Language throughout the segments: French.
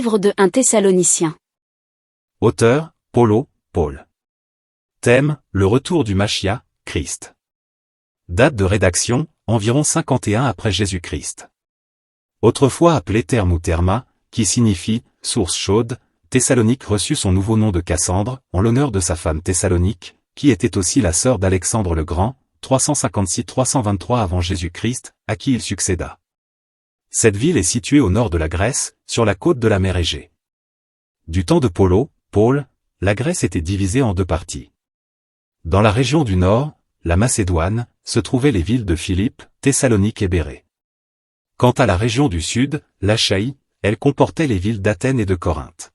Livre de 1 Thessaloniciens. Auteur, Paul. Thème, le retour du Machia, Christ. Date de rédaction, environ 51 après Jésus-Christ. Autrefois appelé Therme ou Therma, qui signifie « source chaude », Thessalonique reçut son nouveau nom de Cassandre, en l'honneur de sa femme Thessalonique, qui était aussi la sœur d'Alexandre le Grand, 356-323 avant Jésus-Christ, à qui il succéda. Cette ville est située au nord de la Grèce, sur la côte de la mer Égée. Du temps de Paul, la Grèce était divisée en deux parties. Dans la région du nord, la Macédoine, se trouvaient les villes de Philippe, Thessalonique et Bérée. Quant à la région du sud, l'Achaïe, elle comportait les villes d'Athènes et de Corinthe.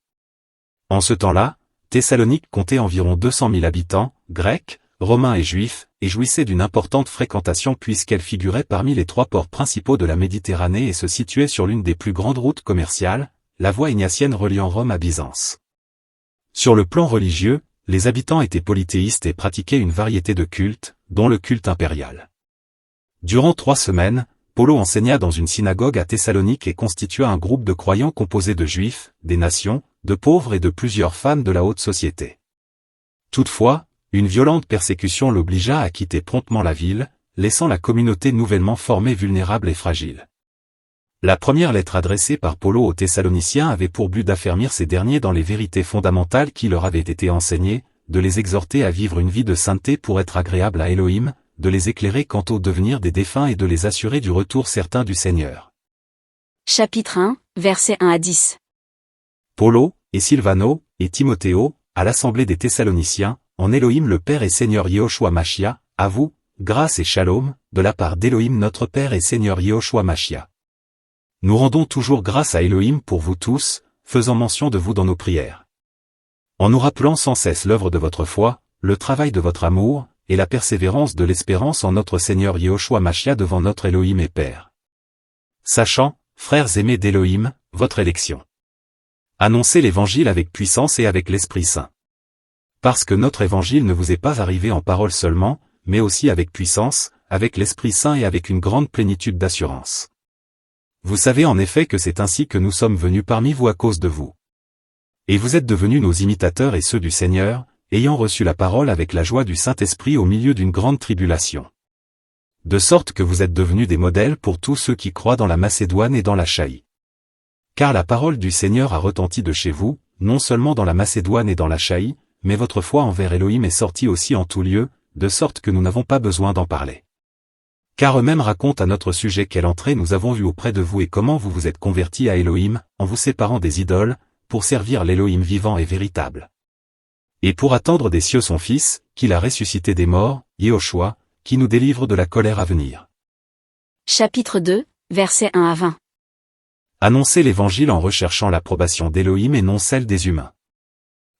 En ce temps-là, Thessalonique comptait environ 200 000 habitants, grecs, romains et juifs, et jouissait d'une importante fréquentation puisqu'elle figurait parmi les trois ports principaux de la Méditerranée et se situait sur l'une des plus grandes routes commerciales, la voie ignatienne reliant Rome à Byzance. Sur le plan religieux, les habitants étaient polythéistes et pratiquaient une variété de cultes, dont le culte impérial. Durant 3 semaines, Paul enseigna dans une synagogue à Thessalonique et constitua un groupe de croyants composé de juifs, des nations, de pauvres et de plusieurs femmes de la haute société. Toutefois, une violente persécution l'obligea à quitter promptement la ville, laissant la communauté nouvellement formée vulnérable et fragile. La première lettre adressée par Paul aux Thessaloniciens avait pour but d'affermir ces derniers dans les vérités fondamentales qui leur avaient été enseignées, de les exhorter à vivre une vie de sainteté pour être agréable à Elohim, de les éclairer quant au devenir des défunts et de les assurer du retour certain du Seigneur. Chapitre 1, versets 1 à 10. Paul, et Silvano, et Timothéo, à l'assemblée des Thessaloniciens, en Elohim le Père et Seigneur Yehoshua Machia, à vous, grâce et shalom, de la part d'Elohim notre Père et Seigneur Yehoshua Machia. Nous rendons toujours grâce à Elohim pour vous tous, faisant mention de vous dans nos prières. En nous rappelant sans cesse l'œuvre de votre foi, le travail de votre amour, et la persévérance de l'espérance en notre Seigneur Yehoshua Machia devant notre Elohim et Père. Sachant, frères aimés d'Elohim, votre élection. Annoncez l'évangile avec puissance et avec l'Esprit Saint. Parce que notre évangile ne vous est pas arrivé en parole seulement, mais aussi avec puissance, avec l'Esprit Saint et avec une grande plénitude d'assurance. Vous savez en effet que c'est ainsi que nous sommes venus parmi vous à cause de vous. Et vous êtes devenus nos imitateurs et ceux du Seigneur, ayant reçu la parole avec la joie du Saint-Esprit au milieu d'une grande tribulation. De sorte que vous êtes devenus des modèles pour tous ceux qui croient dans la Macédoine et dans l'Achaïe. Car la parole du Seigneur a retenti de chez vous, non seulement dans la Macédoine et dans l'Achaïe, mais votre foi envers Elohim est sortie aussi en tout lieu, de sorte que nous n'avons pas besoin d'en parler. Car eux-mêmes racontent à notre sujet quelle entrée nous avons vue auprès de vous et comment vous vous êtes convertis à Elohim, en vous séparant des idoles, pour servir l'Elohim vivant et véritable. Et pour attendre des cieux son Fils, qu'il a ressuscité des morts, Yehoshua, qui nous délivre de la colère à venir. Chapitre 2, versets 1 à 20. Annoncez l'évangile en recherchant l'approbation d'Elohim et non celle des humains.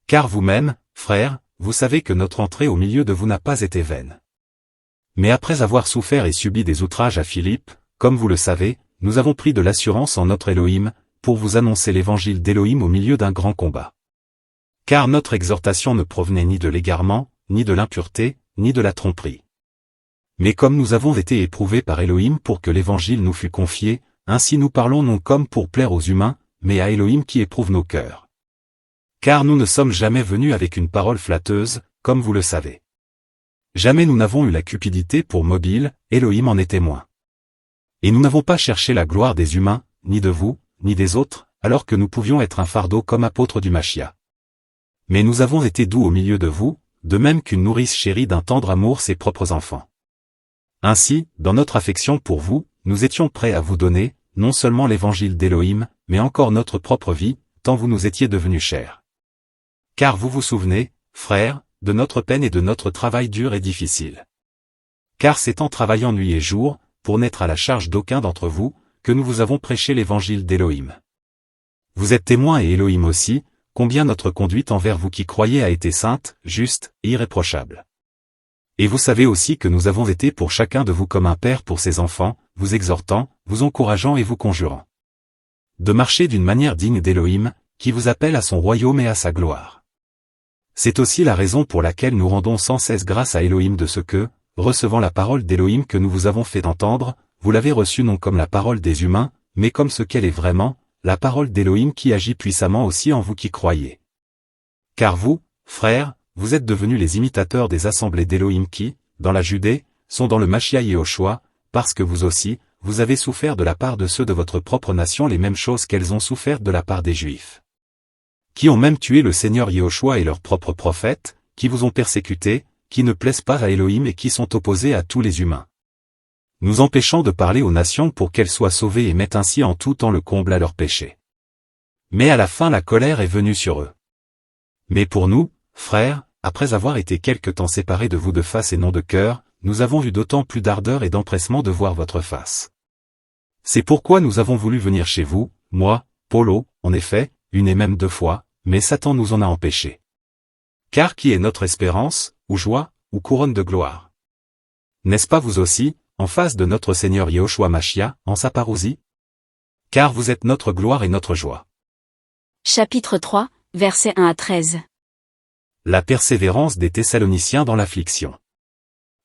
Car vous-même, frères, vous savez que notre entrée au milieu de vous n'a pas été vaine. Mais après avoir souffert et subi des outrages à Philippe, comme vous le savez, nous avons pris de l'assurance en notre Elohim, pour vous annoncer l'évangile d'Elohim au milieu d'un grand combat. Car notre exhortation ne provenait ni de l'égarement, ni de l'impureté, ni de la tromperie. Mais comme nous avons été éprouvés par Elohim pour que l'évangile nous fût confié, ainsi nous parlons non comme pour plaire aux humains, mais à Elohim qui éprouve nos cœurs. Car nous ne sommes jamais venus avec une parole flatteuse, comme vous le savez. Jamais nous n'avons eu la cupidité pour mobile, Elohim en est témoin. Et nous n'avons pas cherché la gloire des humains, ni de vous, ni des autres, alors que nous pouvions être un fardeau comme apôtres du Machia. Mais nous avons été doux au milieu de vous, de même qu'une nourrice chérit d'un tendre amour ses propres enfants. Ainsi, dans notre affection pour vous, nous étions prêts à vous donner, non seulement l'évangile d'Elohim, mais encore notre propre vie, tant vous nous étiez devenus chers. Car vous vous souvenez, frères, de notre peine et de notre travail dur et difficile. Car c'est en travaillant nuit et jour, pour n'être à la charge d'aucun d'entre vous, que nous vous avons prêché l'évangile d'Elohim. Vous êtes témoins et Elohim aussi, combien notre conduite envers vous qui croyez a été sainte, juste et irréprochable. Et vous savez aussi que nous avons été pour chacun de vous comme un père pour ses enfants, vous exhortant, vous encourageant et vous conjurant de marcher d'une manière digne d'Elohim, qui vous appelle à son royaume et à sa gloire. C'est aussi la raison pour laquelle nous rendons sans cesse grâce à Elohim de ce que, recevant la parole d'Elohim que nous vous avons fait entendre, vous l'avez reçue non comme la parole des humains, mais comme ce qu'elle est vraiment, la parole d'Élohim qui agit puissamment aussi en vous qui croyez. Car vous, frères, vous êtes devenus les imitateurs des assemblées d'Élohim qui, dans la Judée, sont dans le Mashiach Yehoshua, parce que vous aussi, vous avez souffert de la part de ceux de votre propre nation les mêmes choses qu'elles ont souffert de la part des Juifs. Qui ont même tué le Seigneur Yehoshua et leurs propres prophètes, qui vous ont persécutés, qui ne plaisent pas à Élohim et qui sont opposés à tous les humains. Nous empêchant de parler aux nations pour qu'elles soient sauvées et mettent ainsi en tout temps le comble à leurs péchés. Mais à la fin la colère est venue sur eux. Mais pour nous, frères, après avoir été quelque temps séparés de vous de face et non de cœur, nous avons eu d'autant plus d'ardeur et d'empressement de voir votre face. C'est pourquoi nous avons voulu venir chez vous, moi, Paulo, en effet, une et même 2 fois, mais Satan nous en a empêchés. Car qui est notre espérance, ou joie, ou couronne de gloire? N'est-ce pas vous aussi, en face de notre Seigneur Yehoshua Mashiach, en sa parousie? Car vous êtes notre gloire et notre joie. Chapitre 3, versets 1 à 13. La persévérance des Thessaloniciens dans l'affliction.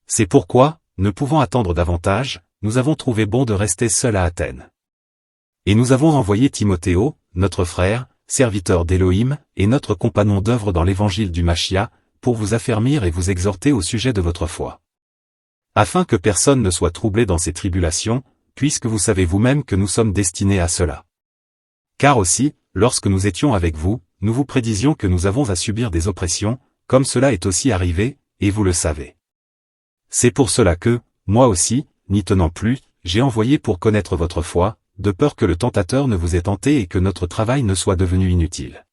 C'est pourquoi, ne pouvant attendre davantage, nous avons trouvé bon de rester seuls à Athènes. Et nous avons envoyé Timothéo, notre frère, serviteur d'Élohim, et notre compagnon d'œuvre dans l'évangile du Mashiach, pour vous affermir et vous exhorter au sujet de votre foi. Afin que personne ne soit troublé dans ces tribulations, puisque vous savez vous-même que nous sommes destinés à cela. Car aussi, lorsque nous étions avec vous, nous vous prédisions que nous avons à subir des oppressions, comme cela est aussi arrivé, et vous le savez. C'est pour cela que, moi aussi, n'y tenant plus, j'ai envoyé pour connaître votre foi, de peur que le tentateur ne vous ait tenté et que notre travail ne soit devenu inutile.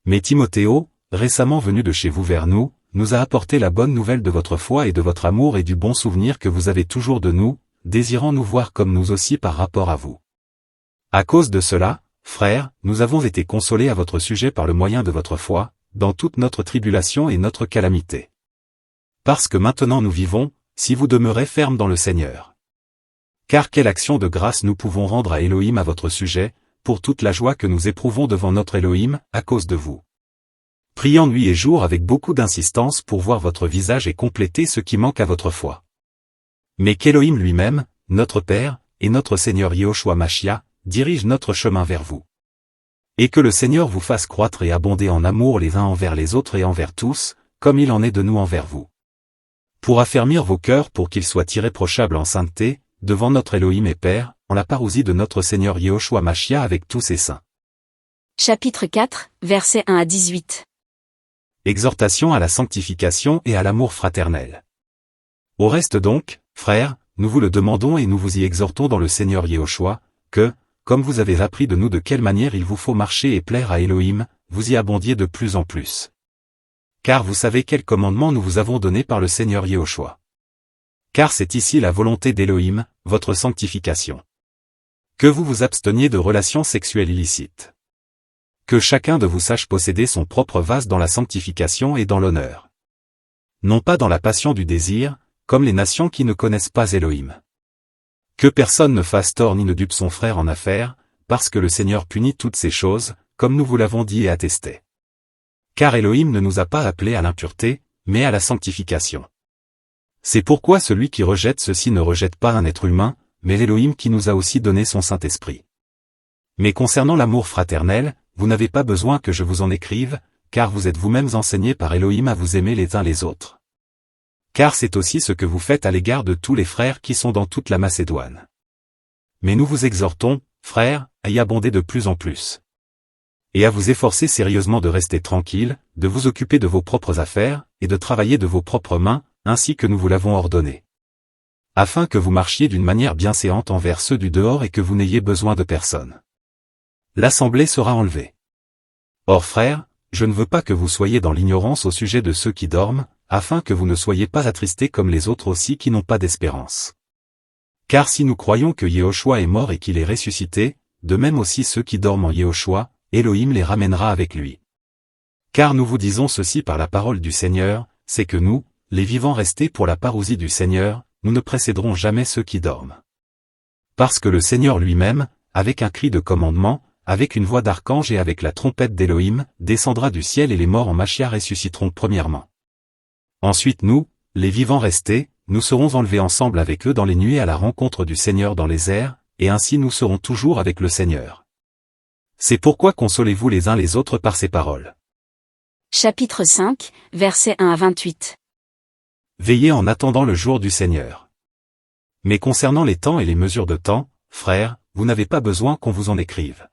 Mais Timothéo, récemment venu de chez vous vers nous, nous a apporté la bonne nouvelle de votre foi et de votre amour et du bon souvenir que vous avez toujours de nous, désirant nous voir comme nous aussi par rapport à vous. À cause de cela, frères, nous avons été consolés à votre sujet par le moyen de votre foi, dans toute notre tribulation et notre calamité. Parce que maintenant nous vivons, si vous demeurez fermes dans le Seigneur. Car quelle action de grâce nous pouvons rendre à Élohim à votre sujet, pour toute la joie que nous éprouvons devant notre Élohim, à cause de vous. Priant nuit et jour avec beaucoup d'insistance pour voir votre visage et compléter ce qui manque à votre foi. Mais qu'Élohim lui-même, notre Père, et notre Seigneur Yehoshua Mashiach, dirige notre chemin vers vous. Et que le Seigneur vous fasse croître et abonder en amour les uns envers les autres et envers tous, comme il en est de nous envers vous. Pour affermir vos cœurs pour qu'ils soient irréprochables en sainteté, devant notre Élohim et Père, en la parousie de notre Seigneur Yehoshua Mashiach avec tous ses saints. Chapitre 4, versets 1 à 18. Exhortation à la sanctification et à l'amour fraternel. Au reste donc, frères, nous vous le demandons et nous vous y exhortons dans le Seigneur Yehoshua, que, comme vous avez appris de nous de quelle manière il vous faut marcher et plaire à Élohim, vous y abondiez de plus en plus. Car vous savez quel commandement nous vous avons donné par le Seigneur Yehoshua. Car c'est ici la volonté d'Élohim, votre sanctification. Que vous vous absteniez de relations sexuelles illicites. Que chacun de vous sache posséder son propre vase dans la sanctification et dans l'honneur. Non pas dans la passion du désir, comme les nations qui ne connaissent pas Élohim. Que personne ne fasse tort ni ne dupe son frère en affaires, parce que le Seigneur punit toutes ces choses, comme nous vous l'avons dit et attesté. Car Élohim ne nous a pas appelés à l'impureté, mais à la sanctification. C'est pourquoi celui qui rejette ceci ne rejette pas un être humain, mais l'Élohim qui nous a aussi donné son Saint-Esprit. Mais concernant l'amour fraternel, vous n'avez pas besoin que je vous en écrive, car vous êtes vous-mêmes enseignés par Élohim à vous aimer les uns les autres. Car c'est aussi ce que vous faites à l'égard de tous les frères qui sont dans toute la Macédoine. Mais nous vous exhortons, frères, à y abonder de plus en plus. Et à vous efforcer sérieusement de rester tranquilles, de vous occuper de vos propres affaires, et de travailler de vos propres mains, ainsi que nous vous l'avons ordonné. Afin que vous marchiez d'une manière bienséante envers ceux du dehors et que vous n'ayez besoin de personne. L'assemblée sera enlevée. Or frères, je ne veux pas que vous soyez dans l'ignorance au sujet de ceux qui dorment, afin que vous ne soyez pas attristés comme les autres aussi qui n'ont pas d'espérance. Car si nous croyons que Yehoshua est mort et qu'il est ressuscité, de même aussi ceux qui dorment en Yehoshua, Élohim les ramènera avec lui. Car nous vous disons ceci par la parole du Seigneur, c'est que nous, les vivants restés pour la parousie du Seigneur, nous ne précéderons jamais ceux qui dorment. Parce que le Seigneur lui-même, avec un cri de commandement, avec une voix d'archange et avec la trompette d'Élohim, descendra du ciel et les morts en Mashiach ressusciteront premièrement. Ensuite nous, les vivants restés, nous serons enlevés ensemble avec eux dans les nuées à la rencontre du Seigneur dans les airs, et ainsi nous serons toujours avec le Seigneur. C'est pourquoi consolez-vous les uns les autres par ces paroles. Chapitre 5, versets 1 à 28. Veillez en attendant le jour du Seigneur. Mais concernant les temps et les mesures de temps, frères, vous n'avez pas besoin qu'on vous en écrive.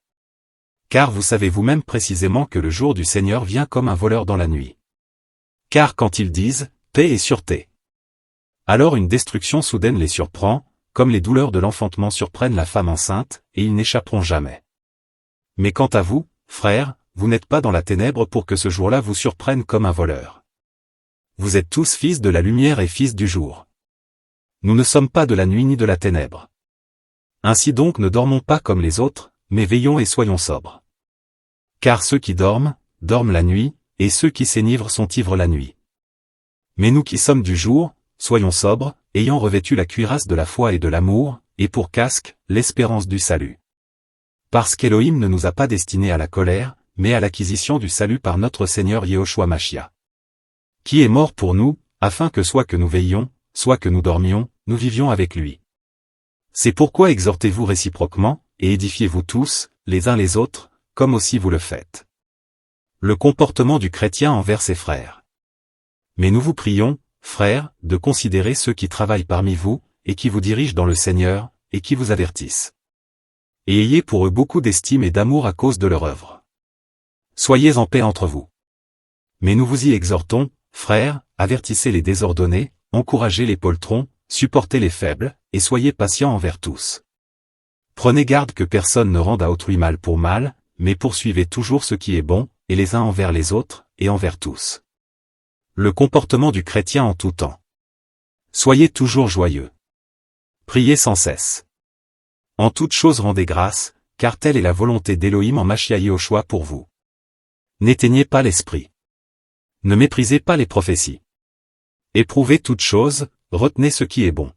Car vous savez vous-même précisément que le jour du Seigneur vient comme un voleur dans la nuit. Car quand ils disent « paix et sûreté », alors une destruction soudaine les surprend, comme les douleurs de l'enfantement surprennent la femme enceinte, et ils n'échapperont jamais. Mais quant à vous, frères, vous n'êtes pas dans la ténèbre pour que ce jour-là vous surprenne comme un voleur. Vous êtes tous fils de la lumière et fils du jour. Nous ne sommes pas de la nuit ni de la ténèbre. Ainsi donc ne dormons pas comme les autres, mais veillons et soyons sobres. Car ceux qui dorment, dorment la nuit, et ceux qui s'enivrent sont ivres la nuit. Mais nous qui sommes du jour, soyons sobres, ayant revêtu la cuirasse de la foi et de l'amour, et pour casque, l'espérance du salut. Parce qu'Élohim ne nous a pas destinés à la colère, mais à l'acquisition du salut par notre Seigneur Yehoshua Mashiach. Qui est mort pour nous, afin que soit que nous veillions, soit que nous dormions, nous vivions avec lui. C'est pourquoi exhortez-vous réciproquement, et édifiez-vous tous, les uns les autres, comme aussi vous le faites. Le comportement du chrétien envers ses frères. Mais nous vous prions, frères, de considérer ceux qui travaillent parmi vous, et qui vous dirigent dans le Seigneur, et qui vous avertissent. Et ayez pour eux beaucoup d'estime et d'amour à cause de leur œuvre. Soyez en paix entre vous. Mais nous vous y exhortons, frères, avertissez les désordonnés, encouragez les poltrons, supportez les faibles, et soyez patients envers tous. Prenez garde que personne ne rende à autrui mal pour mal, mais poursuivez toujours ce qui est bon, et les uns envers les autres, et envers tous. Le comportement du chrétien en tout temps. Soyez toujours joyeux. Priez sans cesse. En toute chose rendez grâce, car telle est la volonté d'Élohim en Mashiach Yehoshua pour vous. N'éteignez pas l'esprit. Ne méprisez pas les prophéties. Éprouvez toute chose, retenez ce qui est bon.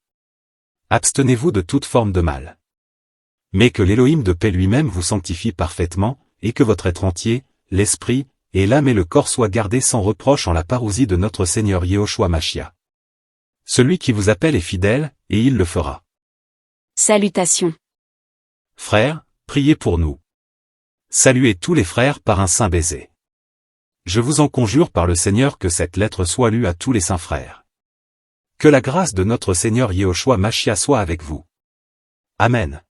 Abstenez-vous de toute forme de mal. Mais que l'Élohim de paix lui-même vous sanctifie parfaitement, et que votre être entier, l'esprit, et l'âme et le corps soient gardés sans reproche en la parousie de notre Seigneur Yehoshua Mashiach. Celui qui vous appelle est fidèle, et il le fera. Salutations. Frères, priez pour nous. Saluez tous les frères par un saint baiser. Je vous en conjure par le Seigneur que cette lettre soit lue à tous les saints frères. Que la grâce de notre Seigneur Yehoshua Mashiach soit avec vous. Amen.